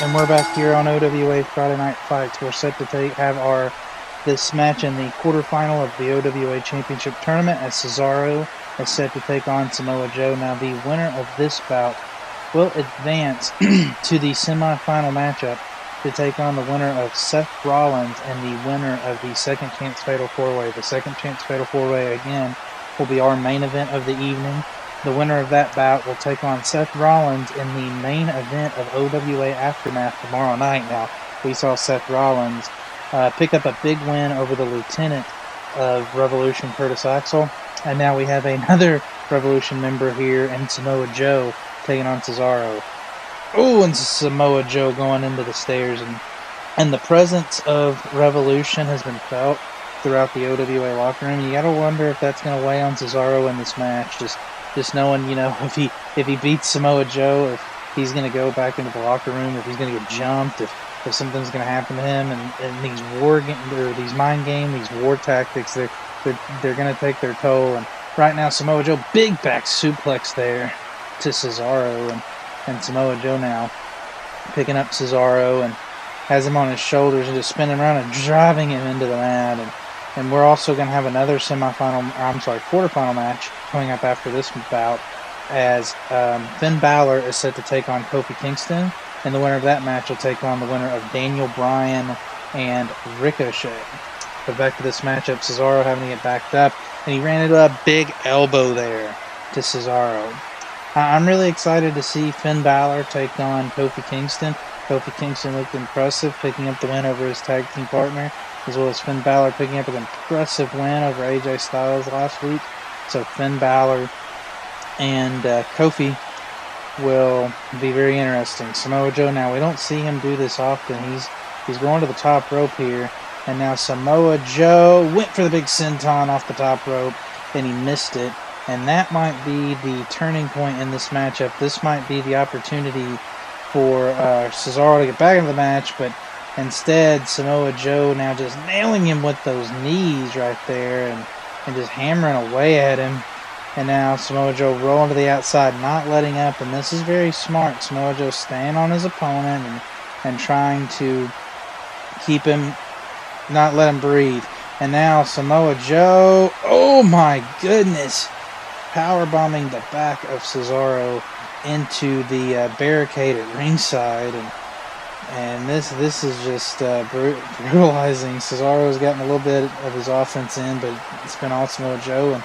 And we're back here on OWA Friday Night Fights. We're set to have this match in the quarterfinal of the OWA Championship Tournament, as Cesaro is set to take on Samoa Joe. Now, the winner of this bout will advance to the semifinal matchup to take on the winner of Seth Rollins and the winner of the Second Chance Fatal 4-Way. The Second Chance Fatal 4-Way, again, will be our main event of the evening. The winner of that bout will take on Seth Rollins in the main event of OWA Aftermath tomorrow night. Now, we saw Seth Rollins pick up a big win over the lieutenant of Revolution, Curtis Axel. And now we have another Revolution member here in Samoa Joe taking on Cesaro. Oh, and Samoa Joe going into the stairs. And the presence of Revolution has been felt throughout the OWA locker room. You got to wonder if that's going to weigh on Cesaro in this match. Just knowing, you know, if he beats Samoa Joe, if he's going to go back into the locker room, if he's going to get jumped, if something's going to happen to him, and these mind games, these war tactics, they're going to take their toll. And right now, Samoa Joe, big back suplex there to Cesaro, and Samoa Joe now picking up Cesaro and has him on his shoulders and just spinning around and driving him into the mat. And we're also going to have another quarterfinal match coming up after this bout, as Finn Balor is set to take on Kofi Kingston, and the winner of that match will take on the winner of Daniel Bryan and Ricochet. But back to this matchup, Cesaro having to get backed up, and he ran into a big elbow there to Cesaro. I'm really excited to see Finn Balor take on Kofi Kingston. Kofi Kingston looked impressive, picking up the win over his tag team partner, as well as Finn Balor picking up an impressive win over AJ Styles last week. So Finn Balor and Kofi will be very interesting. Samoa Joe, now we don't see him do this often. He's going to the top rope here, and now Samoa Joe went for the big senton off the top rope, and he missed it. And that might be the turning point in this matchup. This might be the opportunity for Cesaro to get back into the match, but instead, Samoa Joe now just nailing him with those knees right there and just hammering away at him. And now Samoa Joe rolling to the outside, not letting up. And this is very smart. Samoa Joe staying on his opponent and trying to keep him, not let him breathe. And now Samoa Joe, oh my goodness, powerbombing the back of Cesaro into the barricade at ringside. And this is just brutalizing. Cesaro's gotten a little bit of his offense in, but it's been all Samoa Joe.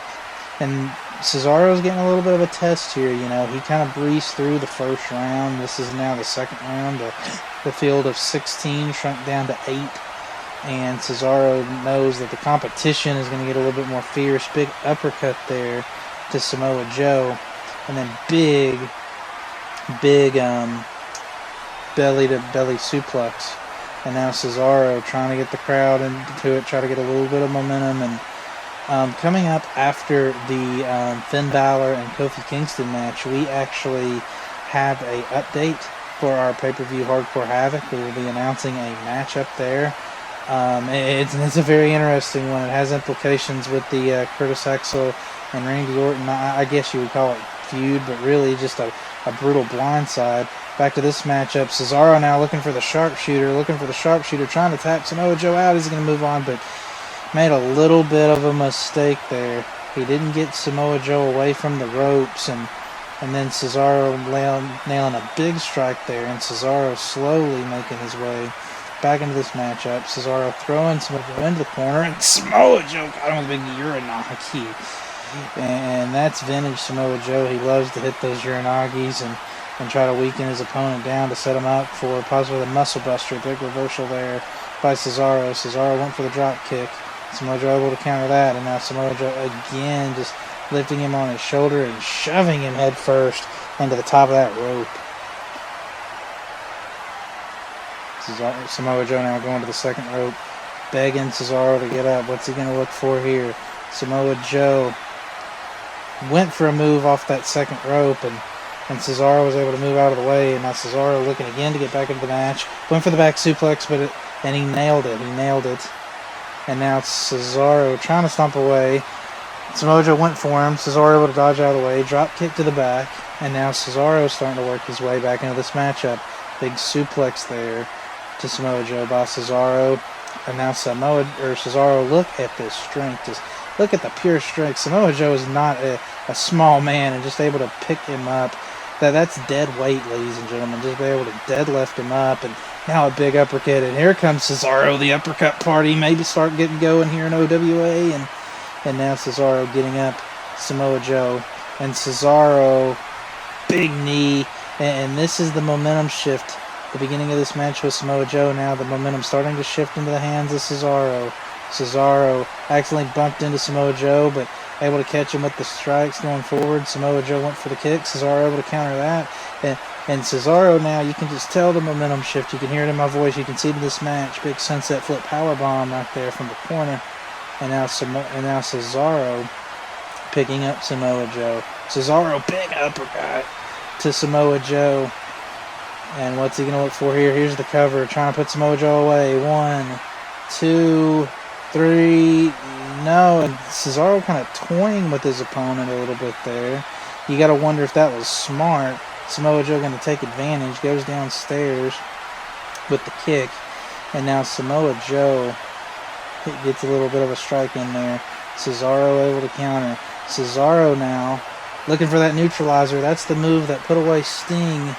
And Cesaro's getting a little bit of a test here. You know, he kind of breezed through the first round. This is now the second round. The field of 16 shrunk down to 8. And Cesaro knows that the competition is going to get a little bit more fierce. Big uppercut there to Samoa Joe. And then big belly-to-belly suplex. And now Cesaro trying to get the crowd into it, try to get a little bit of momentum. And coming up after the Finn Balor and Kofi Kingston match, we actually have a update for our pay-per-view Hardcore Havoc. We will be announcing a matchup there. It's a very interesting one. It has implications with the Curtis Axel and Randy Orton, I guess you would call it feud, but really just a brutal blindside. Back to this matchup, Cesaro now looking for the sharpshooter, trying to tap Samoa Joe out. He's going to move on, but made a little bit of a mistake there. He didn't get Samoa Joe away from the ropes, and then Cesaro nailing a big strike there, and Cesaro slowly making his way back into this matchup. Cesaro throwing Samoa Joe into the corner, and Samoa Joe got him with a big Uranagi. And that's vintage Samoa Joe. He loves to hit those Uranagis and try to weaken his opponent down to set him up for possibly the muscle buster. Big reversal there by Cesaro. Cesaro went for the drop kick. Samoa Joe able to counter that, and now Samoa Joe again just lifting him on his shoulder and shoving him head first into the top of that rope. Samoa Joe now going to the second rope, begging Cesaro to get up. What's he going to look for here? Samoa Joe went for a move off that second rope, and Cesaro was able to move out of the way. And now Cesaro looking again to get back into the match. Went for the back suplex, and he nailed it. And now Cesaro trying to stomp away. Samoa Joe went for him. Cesaro able to dodge out of the way. Drop kick to the back. And now Cesaro's starting to work his way back into this matchup. Big suplex there to Samoa Joe by Cesaro. And now Cesaro, look at this strength. Just look at the pure strength. Samoa Joe is not a small man, and just able to pick him up. That's dead weight, ladies and gentlemen. Just be able to deadlift him up, and now a big uppercut. And here comes Cesaro, the uppercut party. Maybe start getting going here in OWA. And now Cesaro getting up Samoa Joe. And Cesaro, big knee. And this is the momentum shift. The beginning of this match with Samoa Joe. Now the momentum starting to shift into the hands of Cesaro. Cesaro accidentally bumped into Samoa Joe, but able to catch him with the strikes going forward. Samoa Joe went for the kick. Cesaro able to counter that. And Cesaro now, you can just tell the momentum shift. You can hear it in my voice. You can see it in this match. Big sunset flip powerbomb right there from the corner. And now Cesaro picking up Samoa Joe. Cesaro, big uppercut to Samoa Joe. And what's he going to look for here? Here's the cover. Trying to put Samoa Joe away. 1, 2, 3. No. And Cesaro kind of toying with his opponent a little bit there. You got to wonder if that was smart. Samoa Joe going to take advantage. Goes downstairs with the kick. And now Samoa Joe gets a little bit of a strike in there. Cesaro able to counter. Cesaro now looking for that neutralizer. That's the move that put away Sting.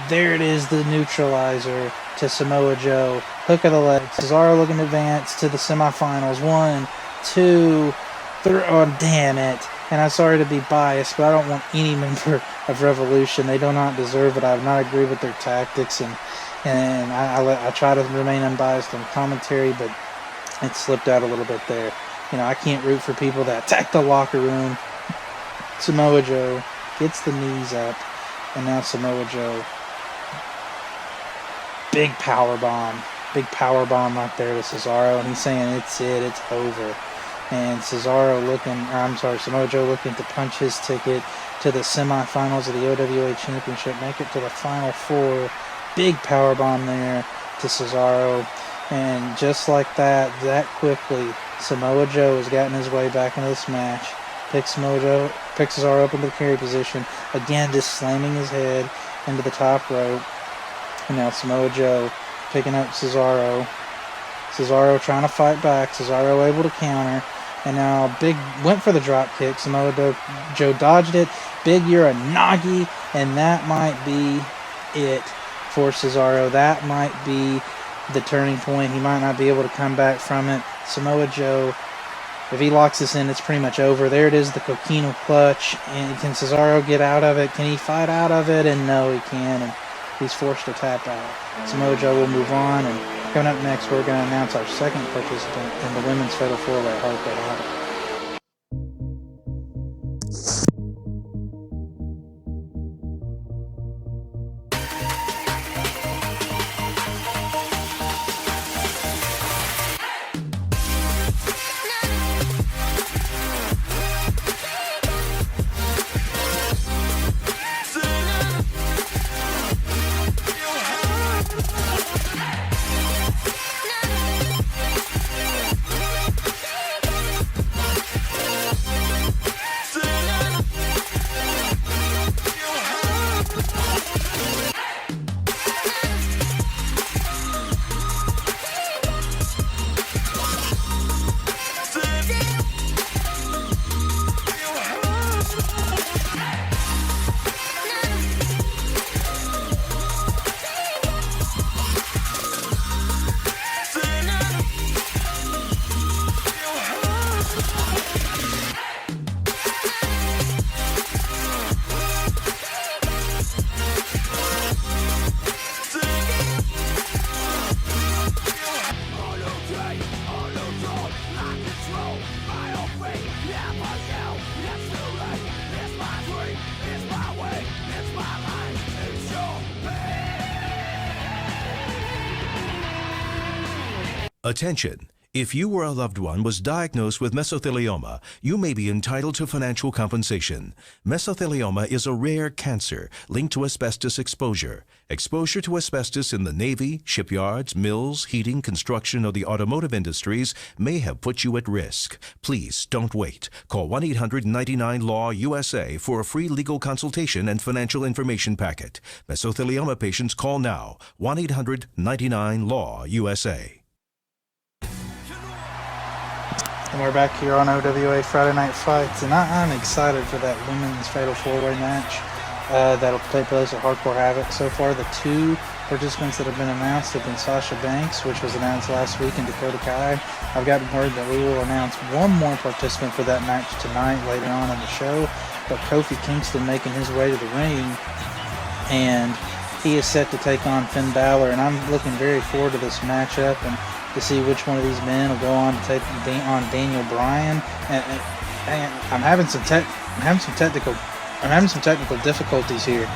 There it is, the neutralizer to Samoa Joe. Hook of the leg. Cesaro looking to advance to the semifinals. 1, 2, 3. Oh, damn it. And I'm sorry to be biased, but I don't want any member of Revolution. They do not deserve it. I have not agreed with their tactics, and I try to remain unbiased on commentary, but it slipped out a little bit there. You know, I can't root for people that attack the locker room. Samoa Joe gets the knees up, and now Samoa Joe. Big power bomb right there to Cesaro, and he's saying it's over. And Samoa Joe looking to punch his ticket to the semifinals of the OWA Championship, make it to the Final Four. Big power bomb there to Cesaro, and just like that quickly, Samoa Joe has gotten his way back into this match. Picks Cesaro up into the carry position. Again, just slamming his head into the top rope. And now Samoa Joe picking up Cesaro. Cesaro trying to fight back. Cesaro able to counter. And now went for the drop kick. Samoa Joe dodged it. Big Uranagi. And that might be it for Cesaro. That might be the turning point. He might not be able to come back from it. Samoa Joe, if he locks this in, it's pretty much over. There it is, the coquino clutch. And can Cesaro get out of it? Can he fight out of it? And no, he can. And he's forced to tap out. Samoa Joe will move on. And coming up next, we're going to announce our second participant in the women's fatal four-way hardcore battle. Attention! If you or a loved one was diagnosed with mesothelioma, you may be entitled to financial compensation. Mesothelioma is a rare cancer linked to asbestos exposure. Exposure to asbestos in the Navy, shipyards, mills, heating, construction, or the automotive industries may have put you at risk. Please don't wait. Call 1-800-99-LAW-USA for a free legal consultation and financial information packet. Mesothelioma patients call now. 1-800-99-LAW-USA. And we're back here on OWA Friday Night Fights, and I'm excited for that women's Fatal 4-Way match that'll take place at Hardcore Havoc. So far, the two participants that have been announced have been Sasha Banks, which was announced last week, and Dakota Kai. I've gotten word that we will announce one more participant for that match tonight later on in the show, but Kofi Kingston making his way to the ring, and he is set to take on Finn Balor, and I'm looking very forward to this matchup and to see which one of these men will go on to take on Daniel Bryan. And I'm having some technical difficulties here.